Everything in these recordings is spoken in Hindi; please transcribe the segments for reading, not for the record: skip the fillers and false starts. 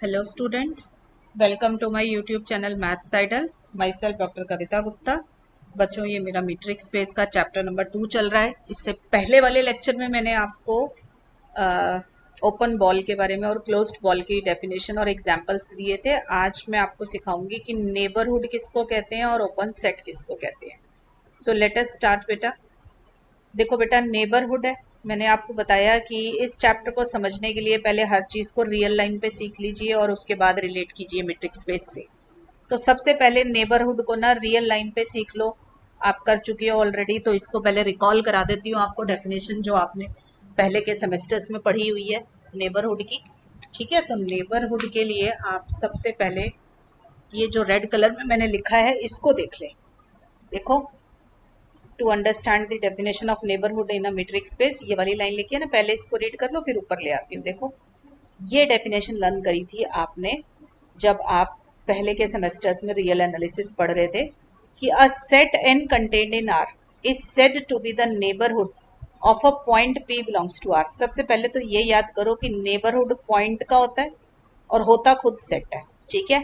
Hello students, welcome to my YouTube channel Maths Idol. Myself doctor Kavita Gupta. बच्चों ये मेरा मीट्रिक स्पेस का चैप्टर नंबर 2 चल रहा है. इससे पहले वाले लेक्चर में मैंने आपको ओपन बॉल के बारे में और क्लोज्ड बॉल की डेफिनेशन और एग्जांपल्स दिए थे. आज मैं आपको सिखाऊंगी कि नेबरहुड किसको कहते हैं और ओपन सेट किसको कहते हैं. सो लेट अस स्टार्ट बेटा. देखो बेटा, नेबरहुड है. मैंने आपको बताया कि इस चैप्टर को समझने के लिए पहले हर चीज को रियल लाइन पे सीख लीजिए और उसके बाद रिलेट कीजिए मीट्रिक स्पेस से. तो सबसे पहले नेबरहुड को ना रियल लाइन पे सीख लो. आप कर चुकी हो ऑलरेडी, तो इसको पहले रिकॉल करा देती हूँ आपको डेफिनेशन जो आपने पहले के सेमेस्टर्स में पढ़ी हुई है नेबरहुड की. ठीक है, तो नेबरहुड के लिए आप सबसे पहले ये जो रेड कलर में मैंने लिखा है इसको देख लें. देखो, to understand the definition of neighbourhood in a metric space, ये वाली लाइन लिखी है ना, पहले इसको रीड कर लो फिर ऊपर ले आती हूँ. देखो, ये डेफिनेशन लर्न करी थी आपने जब आप पहले के सेमेस्टर्स में रियल एनालिसिस पढ़ रहे थे कि a set N contained in R is said to be the neighbourhood of a point p belongs to R. सबसे पहले तो ये याद करो कि नेबरहुड पॉइंट का होता है और होता खुद सेट है. ठीक है,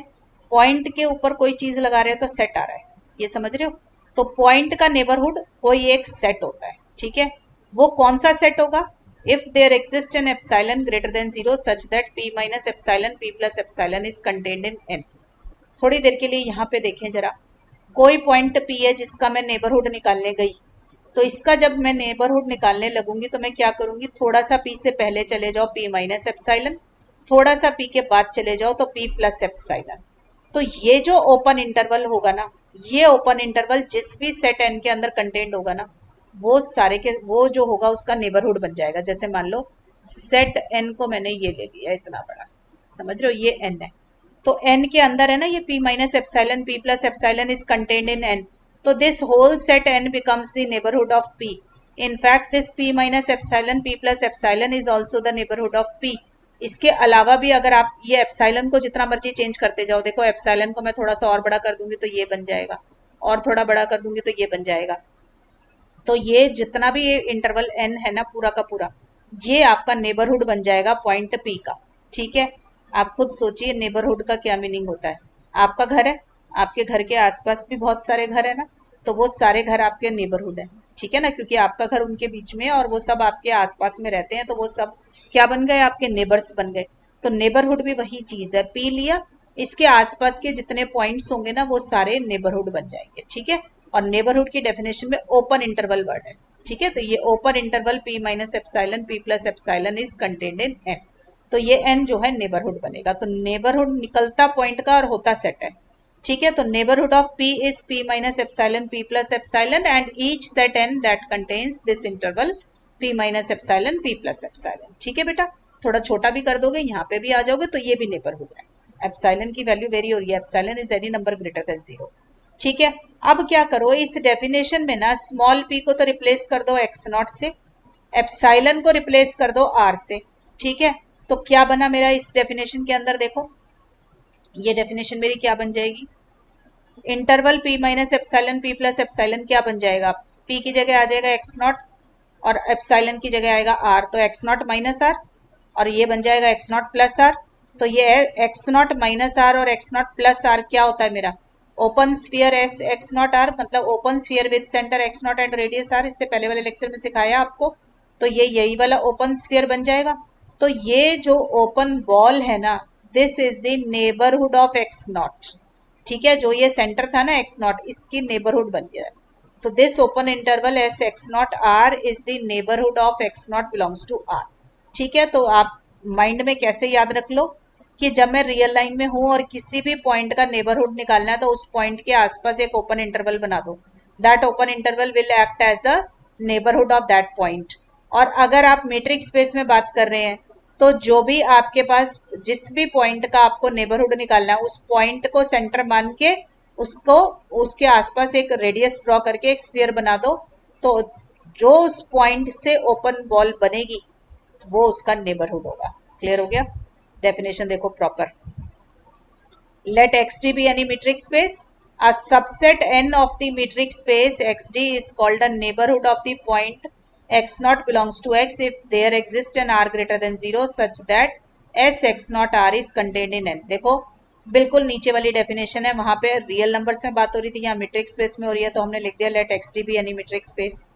पॉइंट के ऊपर कोई चीज लगा रहे हो तो सेट आ रहा है, ये समझ रहे हो. तो पॉइंट का नेबरहुड कोई एक सेट होता है. ठीक है, वो कौन सा सेट होगा? If there exist an epsilon greater than 0 such that p minus epsilon p plus epsilon is contained in n. थोड़ी देर के लिए यहाँ पे देखें जरा. कोई पॉइंट p है जिसका मैं नेबरहुड निकालने गई, तो इसका जब मैं नेबरहुड निकालने लगूंगी तो मैं क्या करूंगी, थोड़ा सा p से पहले चले जाओ p माइनस एप्सिलॉन, थोड़ा सा p के बाद चले जाओ तो p प्लस एप्सिलॉन. तो ये जो ओपन इंटरवल होगा ना, ये ओपन इंटरवल जिस भी सेट n के अंदर कंटेंट होगा ना, वो सारे के वो जो होगा उसका नेबरहुड बन जाएगा. जैसे मान लो सेट n को मैंने ये ले लिया इतना बड़ा, समझ रहे हो, ये n है. तो n के अंदर है ना ये p minus epsilon p plus epsilon is contained in n. तो this whole set n becomes the neighbourhood of p. In fact, this p minus epsilon p plus epsilon is also the neighborhood of p. इसके अलावा भी अगर आप ये एप्सिलॉन को जितना मर्जी चेंज करते जाओ, देखो एप्सिलॉन को मैं थोड़ा सा और बड़ा कर दूंगी तो ये बन जाएगा, और थोड़ा बड़ा कर दूंगी तो ये बन जाएगा. तो ये जितना भी ये इंटरवल n है ना पूरा का पूरा, ये आपका नेबरहुड बन जाएगा पॉइंट p का. ठीक है, आप खुद सोचिए नेबरहुड का क्या मीनिंग होता है. आपका घर है, आपके घर के आसपास भी बहुत सारे घर है ना, तो वो सारे घर आपके नेबरहुड है. ठीक है ना, क्योंकि आपका घर उनके बीच में है और वो सब आपके आसपास में रहते हैं, तो वो सब क्या बन गए, आपके नेबर्स बन गए. तो नेबरहुड भी वही चीज है. पी लिया, इसके आसपास के जितने पॉइंट्स होंगे ना वो सारे नेबरहुड बन जाएंगे. ठीक है, और नेबरहुड की डेफिनेशन में ओपन इंटरवल वर्ड है. ठीक है, तो ये open interval p minus epsilon p plus epsilon is contained in n. तो ये n जो है नेबरहुड बनेगा. तो नेबरहुड निकलता पॉइंट का और होता सेट है. ठीक है, तो neighbourhood of p is p minus epsilon p plus epsilon and each set n that contains this interval p minus epsilon p plus epsilon. ठीक है बेटा, थोड़ा छोटा भी कर दोगे, यहाँ पे भी आ जाओगे तो ये भी नेबरहुड है. एप्सिलॉन की वैल्यू वेरी हो रही है, epsilon is any number greater than 0. ठीक है, अब क्या करो, इस डेफिनेशन में ना स्मॉल p को तो रिप्लेस कर दो x नॉट से, एप्सिलॉन को रिप्लेस कर दो r से. ठीक है, तो क्या बना मेरा इस डेफिनेशन के अंदर, देखो ये डेफिनेशन मेरी क्या बन जाएगी, interval p minus epsilon p plus epsilon क्या बन जाएगा, p की जगह आ जाएगा x नॉट और एप्सिलॉन की जगह आएगा r, तो x नॉट माइनस r और ये बन जाएगा x नॉट प्लस r. तो ये x नॉट माइनस r और x नॉट प्लस r क्या होता है मेरा, open sphere S x naught r, मतलब open sphere with centre x naught and radius r. इससे पहले वाले लेक्चर में सिखाया आपको. तो ये यही वाला ओपन स्फीयर बन जाएगा. तो ये जो ओपन बॉल है ना, this is the neighbourhood of x not. ठीक है, जो ये सेंटर था ना एक्स नॉट, इसकी नेबरहुड बन गया. तो this open interval S x naught are is the neighbourhood of x naught belongs to R. ठीक है, तो आप माइंड में कैसे याद रख लो कि जब मैं रियल लाइन में हूं और किसी भी पॉइंट का नेबरहुड निकालना है तो उस पॉइंट के आसपास एक ओपन इंटरवल बना दो. That open interval will act as the neighbourhood of that point. और अगर आप मीट्रिक स्पेस में बात कर रहे हैं तो जो भी आपके पास जिस भी पॉइंट का आपको नेबरहुड निकालना है, उस पॉइंट को सेंटर मान के उसको उसके आसपास एक रेडियस ड्रॉ करके एक स्फीयर बना दो. तो जो उस पॉइंट से ओपन बॉल बनेगी वो उसका नेबरहुड होगा. क्लियर हो गया. डेफिनेशन देखो proper. Let XD be any metric space. A subset n of the metric space XD is called a neighborhood of the point x naught belongs to x if there exists an r greater than 0 such that S x naught are is contained in N. देखो बिल्कुल नीचे वाली डेफिनेशन है, वहां पे रियल नंबर्स में बात हो रही थी, यहाँ मीट्रिक स्पेस में हो रही है, तो हमने लिख दिया let x d be any metric space.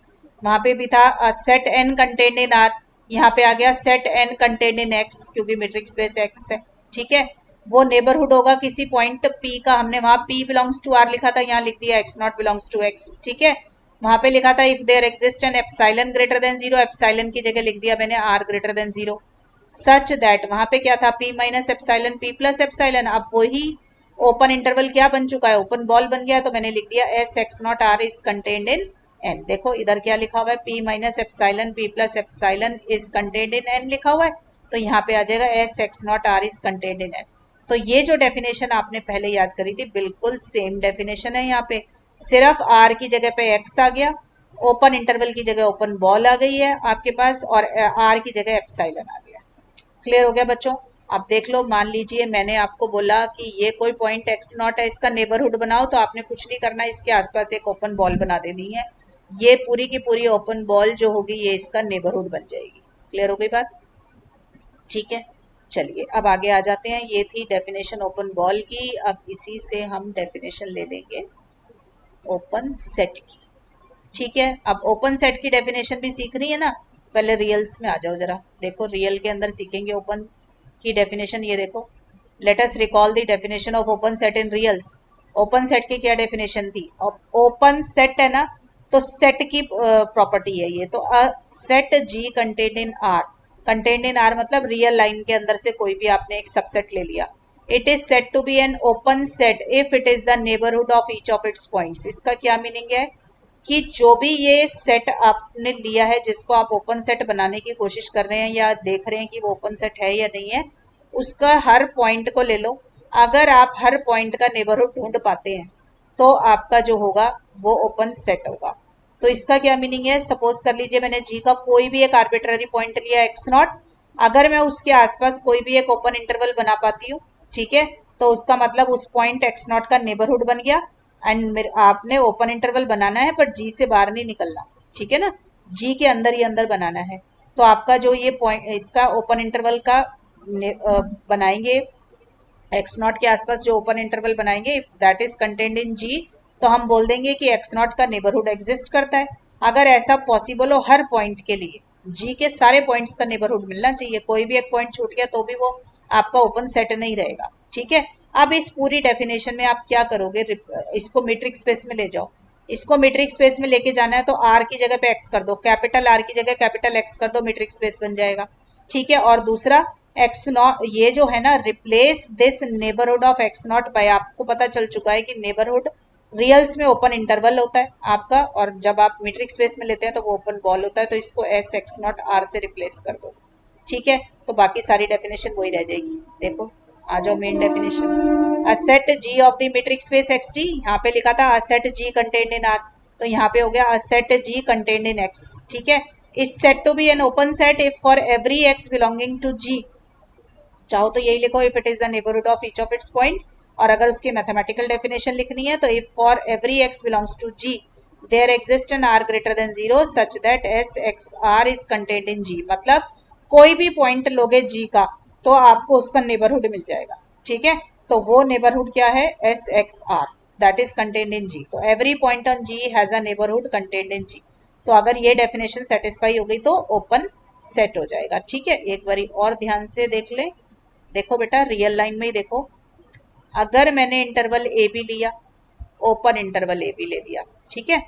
वहां पे भी था set N contained in R, यहाँ पे आ गया set N contained in X, क्योंकि मीट्रिक स्पेस एक्स है। ठीक है, वो नेबरहुड होगा किसी पॉइंट पी का, हमने वहां पी बिलोंग्स टू आर लिखा था, यहाँ लिख दिया x naught belongs to X. ठीक है, वहां पे लिखा था if there exist an epsilon greater than zero, epsilon की जगह लिख दिया मैंने r greater than zero, such that वहां पे क्या था p minus epsilon p plus epsilon. अब वही ओपन इंटरवल क्या बन चुका है, ओपन बॉल बन गया, तो मैंने लिख दिया S x naught are is contained in N. देखो इधर क्या लिखा हुआ है, p minus epsilon p plus epsilon is contained in N लिखा हुआ है, तो यहाँ पे आ जाएगा S x naught are is contained in N. तो ये जो डेफिनेशन आपने पहले याद करी थी बिल्कुल सेम डेफिनेशन है, यहाँ पे सिर्फ आर की जगह पे एक्स आ गया, ओपन इंटरवल की जगह ओपन बॉल आ गई है आपके पास, और आर की जगह एप्सिलॉन आ गया। क्लियर हो गया बच्चों? अब देख लो, मान लीजिए मैंने आपको बोला कि ये कोई पॉइंट एक्स नॉट है, इसका नेबरहुड बनाओ, तो आपने कुछ नहीं करना, इसके आसपास एक ओपन बॉल बना देनी है, ये पूरी की पूरी ओपन बॉल जो होगी ये इसका नेबरहुड बन जाएगी। क्लियर हो गई बात? ठीक है, चलिए अब आगे आ जाते हैं। ये थी डेफिनेशन ओपन बॉल की, अब इसी से हम डेफिनेशन ले लेंगे ओपन सेट की। ठीक है, अब ओपन सेट की डेफिनेशन भी सीखनी है ना, पहले रियल्स में आ जाओ जरा। देखो रियल के अंदर सीखेंगे ओपन की डेफिनेशन। ये देखो, let us recall the definition of open set in reals. Open set की क्या डेफिनेशन थी? ओपन सेट है ना, तो सेट की प्रॉपर्टी है ये, तो set G contained in R, contained in R मतलब रियल लाइन के अंदर से कोई भी आपने एक सबसेट ले लिया, it is set to be an open set if it is the neighbourhood of each of its points. इसका क्या मीनिंग है कि जो भी ये सेट आपने लिया है, जिसको आप ओपन सेट बनाने की कोशिश कर रहे हैं या देख रहे हैं कि वो ओपन सेट है या नहीं है, उसका हर पॉइंट को ले लो, अगर आप हर पॉइंट का नेबरहुड ढूंढ पाते हैं तो आपका जो होगा वो ओपन सेट होगा। तो इसका क्या मीनिंग है, सपोज कर लीजिए मैंने जी का कोई भी एक आर्बिट्ररी पॉइंट लिया एक्स नॉट, अगर मैं उसके आसपास कोई भी एक ओपन इंटरवल बना पाती हूँ, ठीक है, तो उसका मतलब उस पॉइंट एक्स नॉट का नेबरहुड बन गया। एंड आपने ओपन इंटरवल बनाना है पर जी से बाहर नहीं निकलना, ठीक है ना, जी के अंदर ही अंदर बनाना है। तो आपका जो ये पॉइंट इसका ओपन इंटरवल का बनाएंगे, एक्स नॉट के आसपास जो ओपन इंटरवल बनाएंगे, if that is contained in G, तो हम बोल देंगे कि एक्स नॉट का नेबरहुड एग्जिस्ट करता है। अगर ऐसा पॉसिबल हो हर पॉइंट के लिए, जी के सारे पॉइंट्स का नेबरहुड मिलना चाहिए, कोई भी एक पॉइंट छूट गया तो भी वो आपका ओपन सेट नहीं रहेगा। ठीक है, अब इस पूरी डेफिनेशन में आप क्या करोगे, इसको मीट्रिक स्पेस में ले जाओ। इसको मीट्रिक स्पेस में लेके जाना है तो आर की जगह पे एक्स कर दो, कैपिटल आर की जगह कैपिटल एक्स कर दो, मीट्रिक स्पेस बन जाएगा। ठीक है, और दूसरा एक्स नॉट, ये जो है ना, replace this neighbourhood of x naught by, आपको पता चल चुका है कि नेबरहुड रियल्स में ओपन इंटरवल होता है आपका, और जब आप मीट्रिक स्पेस में लेते हैं तो वो ओपन बॉल होता है, तो इसको एस एक्स नॉट आर से रिप्लेस कर दो। ठीक है, तो बाकी सारी डेफिनेशन वही रह जाएगी। देखो आ जाओ main definition, a set G of the metric space X D, यहाँ पे लिखा था a set G contained in R, तो यहाँ पे हो गया a set G contained in X. ठीक है, is set to be an open set if for every x belonging to G, चाहो तो यही लिखो if it is the neighbourhood of each of its point, और अगर उसकी मैथमेटिकल डेफिनेशन लिखनी है तो if for every x belongs to G there exist an r greater than zero such that S x r is contained in G, मतलब कोई भी पॉइंट लोगे जी का तो आपको उसका नेबरहुड मिल जाएगा। ठीक है, तो वो नेबरहुड क्या है, S x r, that is contained in G, तो every point on G has a neighbourhood contained in G. तो अगर ये डेफिनेशन सेटिस्फाई हो गई तो ओपन सेट हो जाएगा। ठीक है, एक बारी और ध्यान से देख ले। देखो बेटा रियल लाइन में ही देखो, अगर मैंने इंटरवल ए बी लिया, ओपन इंटरवल ए बी ले लिया, ठीक है,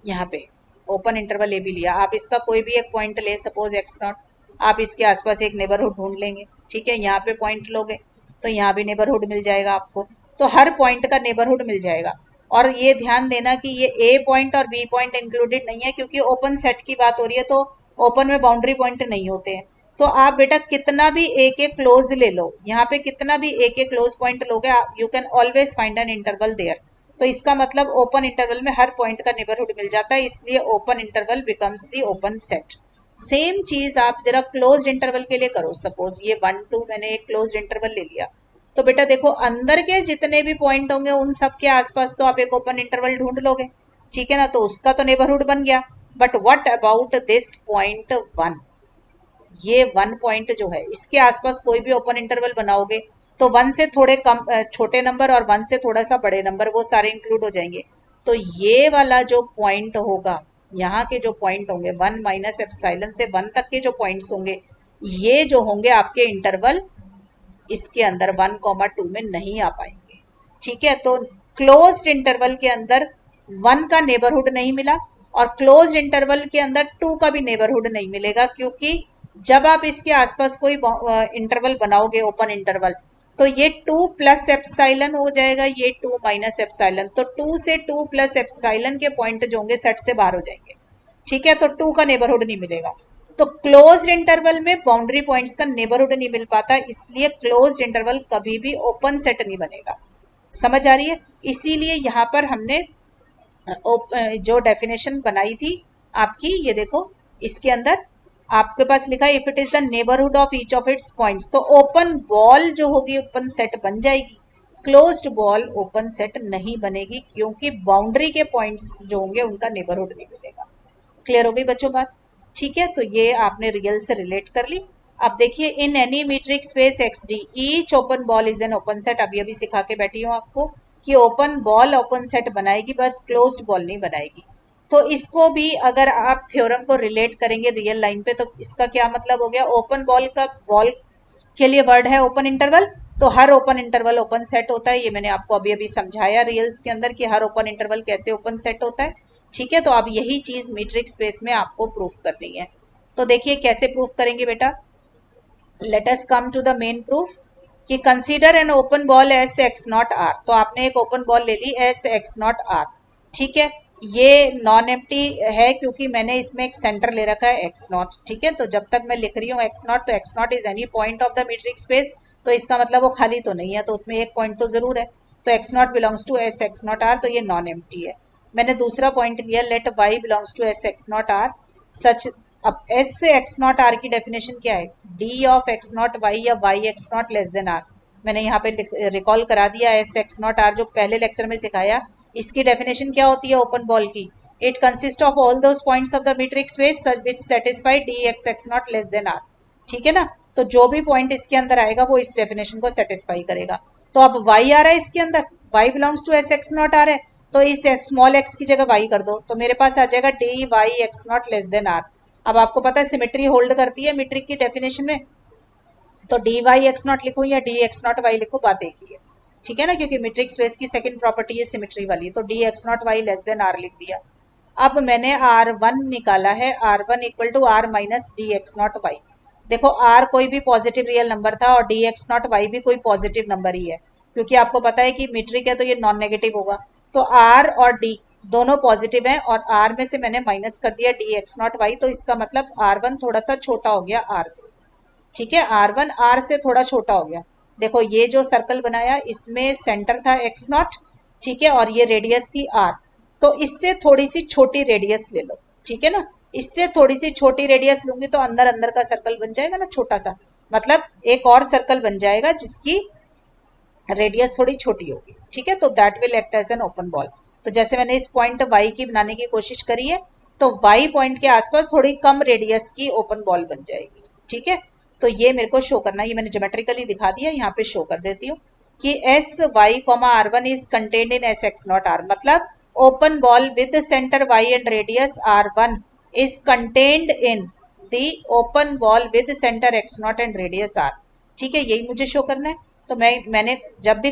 यहाँ पे ओपन इंटरवल ए बी लिया, आप इसका कोई भी एक पॉइंट ले, सपोज एक्स नॉट, आप इसके आसपास एक नेबरहुड ढूंढ लेंगे। ठीक है, यहाँ पे पॉइंट लोगे तो यहाँ भी नेबरहुड मिल जाएगा आपको, तो हर पॉइंट का नेबरहुड मिल जाएगा। और ये ध्यान देना कि ये ए पॉइंट और बी पॉइंट इंक्लूडेड नहीं है, क्योंकि ओपन सेट की बात हो रही है, तो ओपन में बाउंड्री पॉइंट नहीं होते हैं। तो आप बेटा कितना भी एक एक क्लोज ले लो, यहाँ पे कितना भी एक एक क्लोज पॉइंट लोगे, you can always find an interval there. तो इसका मतलब ओपन इंटरवल में हर पॉइंट का नेबरहुड मिल जाता है, इसलिए open interval becomes the open set. Same चीज आप जरा क्लोज्ड इंटरवल के लिए करो, सपोज ये 1 2 मैंने एक क्लोज्ड इंटरवल ले लिया, तो बेटा देखो अंदर के जितने भी पॉइंट होंगे उन सब के आसपास तो आप एक ओपन इंटरवल ढूंढ लोगे, ठीक है ना, तो उसका तो नेबरहुड बन गया। But what about this point 1, ये 1 पॉइंट जो है इसके आसपास कोई भी ओपन इंटरवल बनाओगे तो 1 से थोड़े कम छोटे नंबर और 1 से थोड़ा सा बड़े नंबर वो सारे इंक्लूड हो जाएंगे। तो ये वाला जो पॉइंट होगा, यहाँ के जो पॉइंट होंगे 1 माइनस एप्सिलॉन से 1 तक के जो पॉइंट्स होंगे, ये जो होंगे आपके इंटरवल इसके अंदर 1,2 में नहीं आ पाएंगे। ठीक है, तो क्लोज्ड इंटरवल के अंदर 1 का नेबरहुड नहीं मिला और क्लोज्ड इंटरवल के अंदर 2 का भी नेबरहुड नहीं मिलेगा, क्योंकि जब आप इसके आसपास कोई इंटरवल बनाओगे ओपन इंटरवल तो ये 2 प्लस एप्सिलॉन हो जाएगा, ये 2 माइनस एप्सिलॉन, तो 2 से 2 प्लस एप्सिलॉन के पॉइंट जो होंगे सेट से बाहर हो जाएंगे। ठीक है, तो 2 का नेबरहुड नहीं मिलेगा। तो क्लोज्ड इंटरवल में बाउंड्री पॉइंट्स का नेबरहुड नहीं मिल पाता, इसलिए क्लोज्ड इंटरवल कभी भी ओपन सेट नहीं बनेगा। समझ आ रही है? इसीलिए यहाँ पर हमने जो डेफिनेशन बनाई थी आपकी, ये देखो इसके अंदर आपके पास लिखा है if it is the neighbourhood of each of its points, तो ओपन बॉल जो होगी ओपन सेट बन जाएगी, क्लोज्ड बॉल ओपन सेट नहीं बनेगी, क्योंकि बाउंड्री के पॉइंट्स जो होंगे उनका नेबरहुड नहीं मिलेगा। क्लियर हो गई बच्चों बात? ठीक है, तो ये आपने रियल से रिलेट कर ली। अब देखिए in any metric space X D each open ball is an open set. अभी अभी सिखा के बैठी हूँ आपको कि ओपन बॉल ओपन सेट बनाएगी बट क्लोज्ड बॉल नहीं बनाएगी। तो इसको भी अगर आप थ्योरम को रिलेट करेंगे रियल लाइन पे, तो इसका क्या मतलब हो गया? ओपन बॉल का बॉल के लिए वर्ड है ओपन इंटरवल, तो हर ओपन इंटरवल ओपन सेट होता है। ये मैंने आपको अभी अभी समझाया रियल्स के अंदर कि हर ओपन इंटरवल कैसे ओपन सेट होता है। ठीक है, तो अब यही चीज मीट्रिक स्पेस में आपको प्रूफ करनी है। तो देखिए कैसे प्रूफ करेंगे बेटा। Let us come to the main proof कि consider an open ball S x naught r. तो आपने एक ओपन बॉल ले ली एस एक्स नॉट आर। ठीक है, ये नॉन एम्प्टी है क्योंकि मैंने इसमें एक सेंटर ले रखा है एक्स नॉट। ठीक है, तो जब तक मैं लिख रही हूँ एक्स नॉट, तो x naught is any point of the metric space, तो इसका मतलब वो खाली तो नहीं है, तो उसमें एक पॉइंट तो जरूर है। तो x naught belongs to S x naught r, तो ये नॉन एम्प्टी है। मैंने दूसरा पॉइंट लिया let y belongs to S x naught r such. अब एस से एक्स नॉट आर की डेफिनेशन क्या है? D of x naught y या y x naught less than r. मैंने यहाँ पे रिकॉल करा दिया एस एक्स नॉट आर जो पहले लेक्चर में सिखाया। इसकी डेफिनेशन क्या होती है ओपन बॉल की? It consist of all those points of the metric space which satisfy d x x naught less than r. ठीक है ना, तो जो भी पॉइंट इसके अंदर आएगा वो इस डेफिनेशन को सेटिस्फाई करेगा। तो अब y आ रहा है इसके अंदर, y belongs to S x naught r है, तो इस स्मॉल x की जगह y कर दो, तो मेरे पास आ जाएगा d y x naught less than r. अब आपको पता है सिमेट्री होल्ड करती है मीट्रिक की डेफिनेशन में, तो डी वाई एक्स नॉट लिखूं या डी एक्स नॉट वाई लिखूं बात एक ही है। ठीक है ना, क्योंकि मीट्रिक स्पेस की सेकंड प्रॉपर्टी है सिमेट्री वाली, तो d x naught y less than r लिख दिया। अब मैंने आर वन निकाला है, r one equal to r minus d x naught y. देखो आर कोई भी पॉजिटिव रियल नंबर था और डी एक्स नॉट वाई भी कोई पॉजिटिव नंबर ही है, क्योंकि आपको पता है कि मीट्रिक है तो ये नॉन नेगेटिव होगा। तो आर और डी दोनों पॉजिटिव हैं और आर में से मैंने माइनस कर दिया डी एक्स नॉट वाई, तो इसका मतलब आर वन थोड़ा सा छोटा हो गया आर से। ठीक है, आर वन आर से थोड़ा छोटा हो गया। देखो ये जो सर्कल बनाया इसमें सेंटर था एक्स नॉट, ठीक है, और ये रेडियस थी आर, तो इससे थोड़ी सी छोटी रेडियस ले लो। ठीक है ना, इससे थोड़ी सी छोटी रेडियस लूंगी तो अंदर अंदर का सर्कल बन जाएगा ना छोटा सा, मतलब एक और सर्कल बन जाएगा जिसकी रेडियस थोड़ी छोटी होगी। ठीक है, तो that will act as an open ball. तो जैसे मैंने इस पॉइंट वाई की बनाने की कोशिश करी है, तो वाई पॉइंट के आसपास थोड़ी कम रेडियस की ओपन बॉल बन जाएगी। ठीक है, तो ये मेरे को शो करना है, ये मैंने ज्योमेट्रिकली दिखा दिया, यहाँ पे शो कर देती हूँ कि S y comma r one is contained in S x naught r, मतलब open ball with centre y and radius r one is contained in the open ball with centre x naught and radius r. ठीक है, यही मुझे शो करना है। तो मैंने जब भी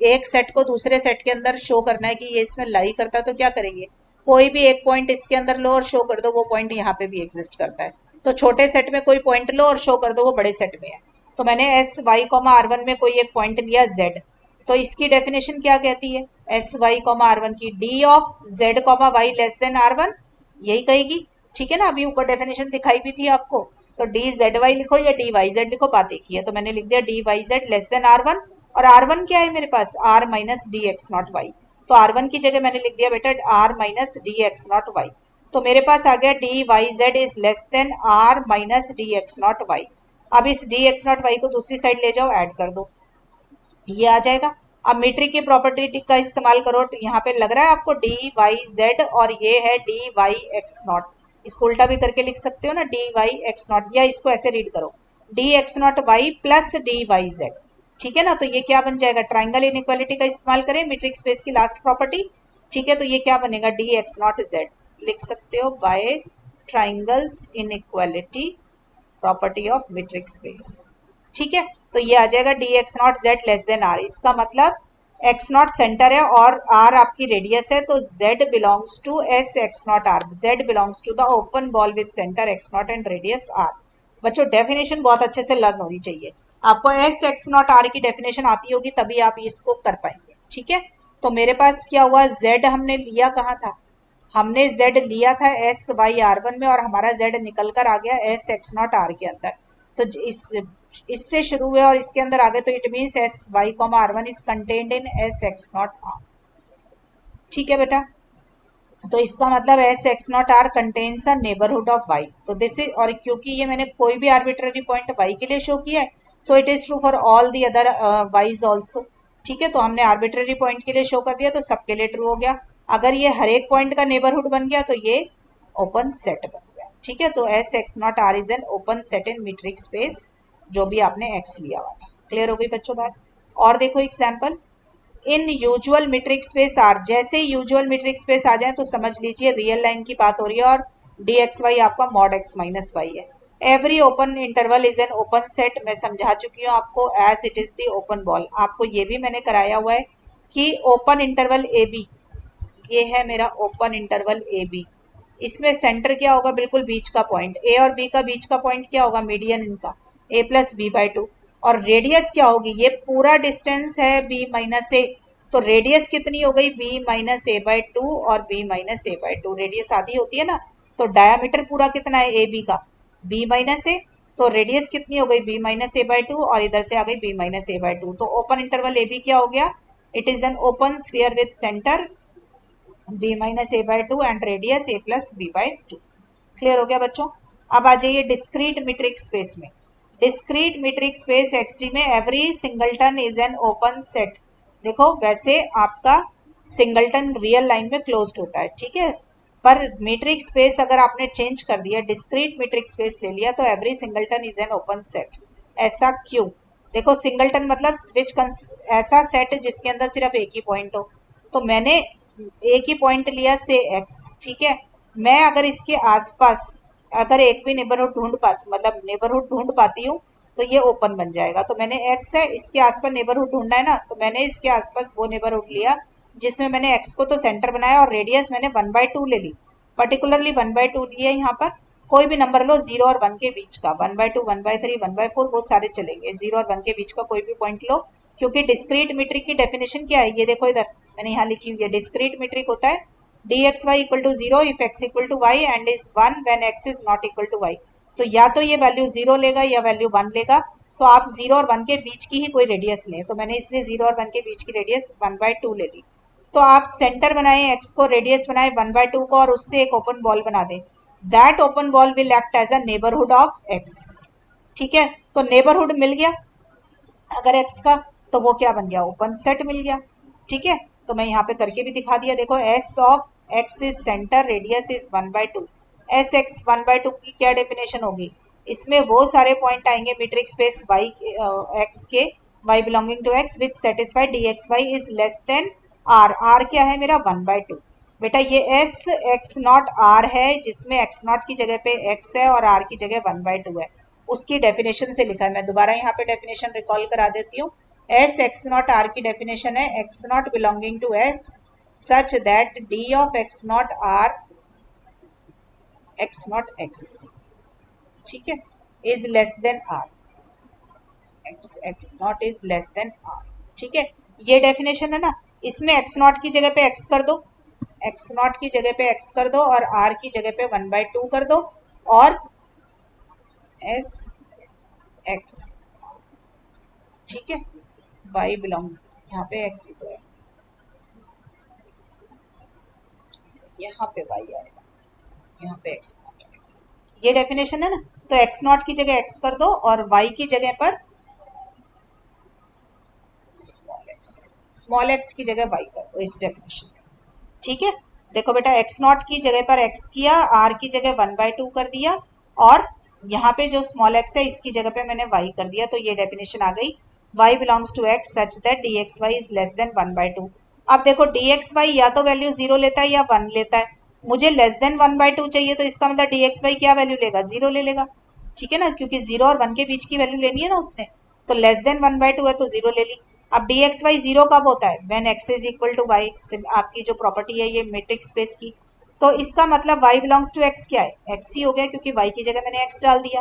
एक सेट को दूसरे सेट के अंदर शो करना है कि ये इसमें लाई करता है, तो क्या करेंगे, कोई भी एक पॉइंट इसके अंदर लो और शो कर दो वो पॉइंट यहाँ पे भी एग्जिस्ट करता है। तो छोटे सेट में कोई पॉइंट लो और शो कर दो वो बड़े सेट में है। तो मैंने S y comma r one में कोई एक पॉइंट लिया जेड, तो इसकी डेफिनेशन क्या कहती है S y comma r one की? D of z comma y less than r one, यही कहेगी। ठीक है ना, अभी ऊपर डेफिनेशन दिखाई भी थी आपको, तो डी जेड वाई लिखो या डी वाई जेड लिखो बात एक ही है। तो मैंने लिख दिया d y z less than r one, और आर वन क्या है मेरे पास? R minus d x naught y. तो आर वन की जगह मैंने लिख दिया बेटा r minus d x naught y. तो मेरे पास आ गया d y z is less than r minus d x naught y. अब इस डी एक्स नॉट वाई को दूसरी साइड ले जाओ, ऐड कर दो, ये आ जाएगा। अब मीट्रिक की प्रॉपर्टी का इस्तेमाल करो, यहाँ पे लग रहा है आपको डी वाई जेड और ये है डी वाई एक्स नॉट, इसको उल्टा भी करके लिख सकते हो ना, डी वाई एक्स नॉट, या इसको ऐसे रीड करो, d x naught y plus d y z. ठीक है ना, तो ये क्या बन जाएगा, ट्राइंगल इनइक्वालिटी का इस्तेमाल करें, मीट्रिक स्पेस की लास्ट प्रॉपर्टी। ठीक है, तो ये क्या बनेगा, डी एक्स नॉट जेड लिख सकते हो by triangles inequality property of metric space. ठीक है, तो ये आ जाएगा d x naught z less than r. इसका मतलब एक्स नॉट सेंटर है और आर आपकी रेडियस है, तो z belongs to S x naught r, z belongs to the open ball with centre x naught and radius r. बच्चों डेफिनेशन बहुत अच्छे से लर्न होनी चाहिए, आपको एस एक्स नॉट आर की डेफिनेशन आती होगी तभी आप इसको कर पाएंगे। ठीक है, तो मेरे पास क्या हुआ, जेड हमने लिया कहाँ था, हमने z लिया था एस वाई आर वन में, और हमारा z निकल कर आ गया एस एक्स नॉट आर के अंदर। तो इससे शुरू हुए और इसके अंदर आ गए, तो it means S y comma r one is contained in S x naught r. ठीक है बेटा, तो इसका मतलब S x naught r contains a neighbourhood of y. तो दिस इज, और क्योंकि ये मैंने कोई भी आर्बिट्ररी पॉइंट वाई के लिए शो किया है, so it is true for all the other wise also. ठीक है, तो हमने आर्बिट्ररी पॉइंट के लिए शो कर दिया, तो सबके लिए ट्रू हो गया। अगर ये हर एक पॉइंट का नेबरहुड बन गया तो ये ओपन सेट बन गया। ठीक है, तो S x naught are is an open set in metric space, जो भी आपने एक्स लिया हुआ था। क्लियर हो गई बच्चों बात। और देखो example, in usual metric space R, जैसे ही यूजुअल मीट्रिक स्पेस आ जाए तो समझ लीजिए रियल लाइन की बात हो रही है, और डी एक्स वाई आपका मॉड एक्स माइनस वाई है। Every open interval is an open set, मैं समझा चुकी हूँ आपको, as it is the open ball. आपको ये भी मैंने कराया हुआ है कि ओपन इंटरवल ए बी, ये है मेरा ओपन इंटरवल ए बी, इसमें सेंटर क्या होगा, बिल्कुल बीच का पॉइंट, ए और बी का बीच का पॉइंट क्या होगा, मीडियन इनका ए प्लस बी बाई टू। और रेडियस क्या होगी, ये पूरा डिस्टेंस है बी माइनस ए, तो रेडियस कितनी हो गई, b minus a by two, और b minus a by two radius आधी होती है ना, तो डायामीटर पूरा कितना है ए बी का, बी माइनस ए, तो रेडियस कितनी हो गई, b minus a by two, और इधर से आ गई b minus a by two. तो ओपन इंटरवल ए बी क्या हो गया, it is an open sphere with centre b minus a by to and radius a plus b by two. Clear हो गया बच्चों। अब आ जाइए डिस्क्रीट मीट्रिक स्पेस में। डिस्क्रीट मीट्रिक स्पेस एक्सटी में every singleton is an open set. देखो वैसे आपका सिंगलटन रियल लाइन में क्लोज्ड होता है, ठीक है, पर मीट्रिक स्पेस अगर आपने चेंज कर दिया, डिस्क्रीट मीट्रिक स्पेस ले लिया, तो every singleton is an open set. ऐसा क्यों, देखो सिंगलटन मतलब ऐसा सेट जिसके अंदर सिर्फ एक ही पॉइंट हो। तो मैंने एक ही पॉइंट लिया से एक्स, ठीक है, मैं अगर इसके आसपास अगर एक भी नेबरहुड ढूंढ पाती, मतलब नेबरहुड ढूंढ पाती हूँ, तो ये ओपन बन जाएगा। तो मैंने एक्स है, इसके आसपास नेबरहुड ढूंढना है ना, तो मैंने इसके आसपास वो नेबरहुड लिया जिसमें मैंने एक्स को तो सेंटर बनाया, और रेडियस मैंने 1/2 ले ली, पर्टिकुलरली 1/2 लिए यहाँ पर। कोई भी नंबर लो 0 और 1 के बीच का, 1/2 1/3 1/4 वो सारे चलेंगे, 0 और 1 के बीच का कोई भी पॉइंट लो, क्योंकि डिस्क्रीट मीट्रिक की डेफिनेशन क्या है, ये देखो इधर मैंने यहाँ लिखी हुई है, डिस्क्रीट मीट्रिक होता है d x y equal to 0 if x equal to y and is 1 when x is not equal to y. तो या तो ये वैल्यू 0 लेगा या वैल्यू 1 लेगा, तो आप 0 और 1 के बीच की ही कोई रेडियस लें, तो मैंने इसलिए 0 और 1 के बीच की रेडियस 1/2 ले ली। तो आप सेंटर बनाए एक्स को, रेडियस बनाए 1/2 को, और उससे एक ओपन बॉल बना दें, that open ball will act as a neighbourhood of x. ठीक है, तो नेबरहुड मिल गया अगर एक्स का, तो वो क्या बन गया, ओपन सेट मिल गया। ठीक है, तो मैं यहाँ पे करके भी दिखा दिया, देखो S of x is centre, radius is 1/2, S x 1/2 की क्या डेफिनेशन होगी, इसमें वो सारे पॉइंट आएंगे मीट्रिक स्पेस वाई एक्स के, y belonging to X which satisfy d x y is less than r. R क्या है मेरा 1/2। बेटा ये एस एक्स नॉट आर है, जिसमें एक्स नॉट की जगह पे एक्स है और आर की जगह 1/2 है, उसकी डेफिनेशन से लिखा है। मैं दोबारा यहाँ पे डेफिनेशन रिकॉल करा देती हूँ। एस एक्स नॉट आर की डेफिनेशन है x naught belonging to X such that d of x naught r x naught x, ठीक है, is less than r, x x naught is less than r. ठीक है, ये डेफिनेशन है ना, इसमें एक्स नॉट की जगह पे एक्स कर दो, एक्स नॉट की जगह पे एक्स कर दो, और आर की जगह पे 1/2 कर दो, और एस एक्स, ठीक है, वाई बिलोंग, यहाँ पे एक्स है, यहाँ पे वाई आएगा, यहाँ पे एक्स नॉट आएगा। ये डेफिनेशन है ना, तो एक्स नॉट की जगह एक्स कर दो और वाई की जगह पर स्मॉल एक्स की जगह वाई कर दो इस डेफिनेशन में। ठीक है, देखो बेटा x नॉट की जगह पर x किया, r की जगह 1/2 कर दिया, और यहाँ पे जो स्मॉल x है इसकी जगह पे मैंने y कर दिया। तो ये डेफिनेशन आ गई, y belongs to x such that dxy is less than 1/2। अब देखो dxy या तो वैल्यू 0 लेता है या 1 लेता है, मुझे लेस देन 1/2 चाहिए, तो इसका मतलब dxy क्या वैल्यू लेगा, 0 ले लेगा। ठीक है ना, क्योंकि 0 और 1 के बीच की वैल्यू लेनी है ना उसने, तो लेस देन 1/2 है तो 0 ले ली। अब dxy 0 कब होता है, when x is equal to y, आपकी जो प्रॉपर्टी है ये मैट्रिक्स स्पेस की। तो इसका मतलब y बिलोंग्स टू x क्या है, x ही हो गया, क्योंकि y की जगह मैंने x डाल दिया।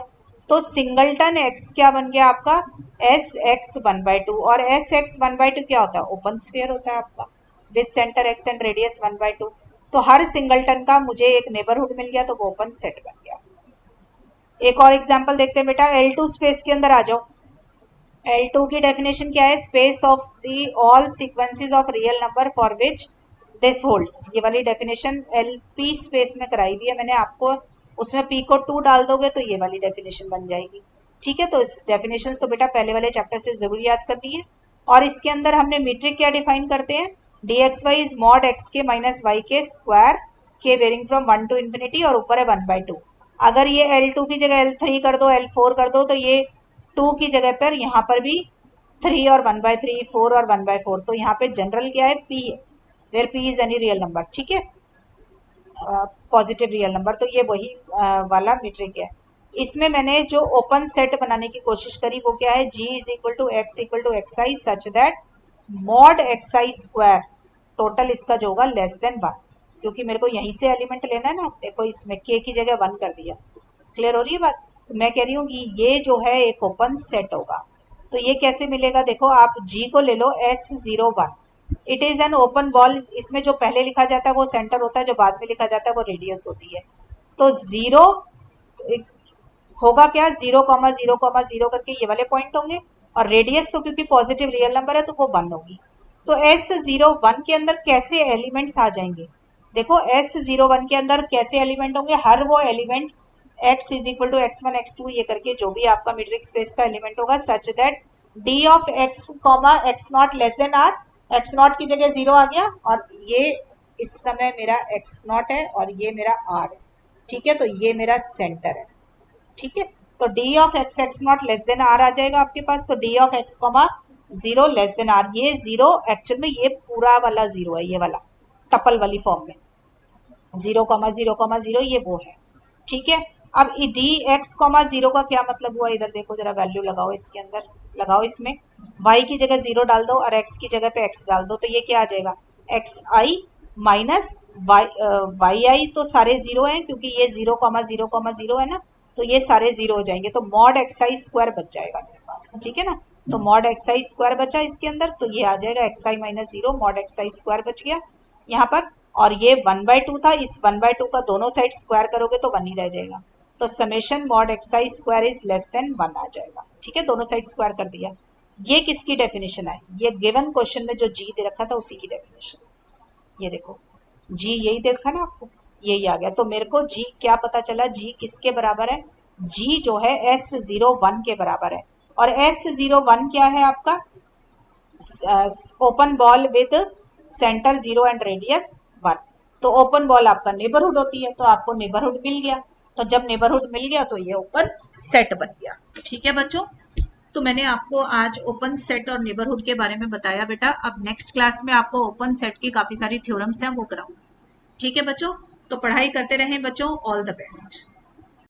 तो सिंगलटन x क्या बन गया आपका, एस एक्स 1/2। और एस एक्स 1/2 क्या होता है, ओपन स्फीयर होता है आपका, with centre x and radius 1/2। तो हर सिंगलटन का मुझे एक नेबरहुड मिल गया, तो वो ओपन सेट बन गया। एक और एग्जांपल देखते हैं बेटा, L2 स्पेस के अंदर आ जाओ। L2 की डेफिनेशन क्या है, space of the all sequences of real number for which this holds. ये वाली डेफिनेशन LP स्पेस में कराई हुई है मैंने आपको, उसमें P को 2 डाल दोगे तो ये वाली डेफिनेशन बन जाएगी। ठीक है, तो इस डेफिनेशन तो बेटा पहले वाले चैप्टर से जरूर याद करनी है। और इसके अंदर हमने मीट्रिक क्या डिफाइन करते हैं, dxy इज मॉड एक्स के माइनस वाई के स्क्वायर के वेरिंग फ्रॉम 1 टू इन्फिनिटी, और ऊपर है 1/2। अगर ये L2 की जगह L3 कर दो, L4 कर दो, तो ये 2 की जगह पर यहाँ पर भी 3 और 1/3, 4 और 1/4। तो यहाँ पे जनरल क्या है, P है, where P is any real number. ठीक है, पॉजिटिव रियल नंबर। तो ये वही वाला मीट्रिक है। इसमें मैंने जो ओपन सेट बनाने की कोशिश करी वो क्या है, G is equal to x i such that mod x i square, total इसका जो होगा लेस देन 1, क्योंकि मेरे को यहीं से एलिमेंट लेना है ना। देखो इसमें k की जगह 1 कर दिया। क्लियर हो रही है बात। तो मैं कह रही हूँ कि ये जो है एक ओपन सेट होगा। तो ये कैसे मिलेगा, देखो आप G को ले लो S01, it is an open ball. इसमें जो पहले लिखा जाता है वो सेंटर होता है, जो बाद में लिखा जाता है वो रेडियस होती है। तो 0 होगा क्या, 0,0,0 करके ये वाले पॉइंट होंगे, और रेडियस तो क्योंकि पॉजिटिव रियल नंबर है तो वो 1 होगी। तो S01 के अंदर कैसे एलिमेंट्स आ जाएंगे, देखो S01 के अंदर कैसे एलिमेंट होंगे, हर वो element x is equal to x1 x2 ये करके जो भी आपका मीट्रिक स्पेस का एलिमेंट होगा, such that d of x comma x not less then r, x not की जगह 0 आ गया, और ये इस समय मेरा x नॉट है और ये मेरा r है। ठीक है, तो ये मेरा सेंटर है। ठीक है, तो d of x x not less then r आ जाएगा आपके पास। तो d of x comma 0 less than r, ये 0 एक्चुअल में ये पूरा वाला 0 है, ये वाला टपल वाली फॉर्म में 0,0,0 ये वो है। ठीक है, अब डी एक्स कॉमा 0 का क्या मतलब हुआ, इधर देखो जरा, वैल्यू लगाओ इसके अंदर, लगाओ इसमें, y की जगह 0 डाल दो और x की जगह पे x डाल दो, तो ये क्या आ जाएगा, एक्स आई माइनस वाई आई। तो सारे 0 हैं क्योंकि ये 0,0,0 है ना, तो ये सारे 0 हो जाएंगे। तो मॉड एक्स आई स्क्वायर बच जाएगा मेरे पास। ठीक है ना, तो मॉड एक्स आई स्क्वायर बचा इसके अंदर, तो ये आ जाएगा x I minus 0, mod x i square बच गया यहाँ पर। और ये 1/2 था, इस 1/2 का दोनों साइड स्क्वायर करोगे तो 1 ही रह जाएगा। तो summation mod x i square is less then 1 आ जाएगा। ठीक है, दोनों साइड स्क्वायर कर दिया। ये किसकी डेफिनेशन है, ये गिवन क्वेश्चन में जो जी दे रखा था उसी की डेफिनेशन। ये देखो जी यही दे रखा ना आपको, यही आ गया। तो मेरे को जी क्या पता चला, जी किसके बराबर है, जी जो है S01 के बराबर है। और S01 क्या है आपका, open ball with centre 0 and radius 1। तो ओपन बॉल आपका नेबरहुड होती है, तो आपको नेबरहुड मिल गया। तो जब नेबरहुड मिल गया तो ये ओपन सेट बन गया। ठीक है बच्चों, तो मैंने आपको आज ओपन सेट और नेबरहुड के बारे में बताया बेटा। अब नेक्स्ट क्लास में आपको ओपन सेट की काफी सारी थ्योरम्स हैं वो कराऊंगी। ठीक है बच्चों, तो पढ़ाई करते रहें बच्चों, ऑल द बेस्ट।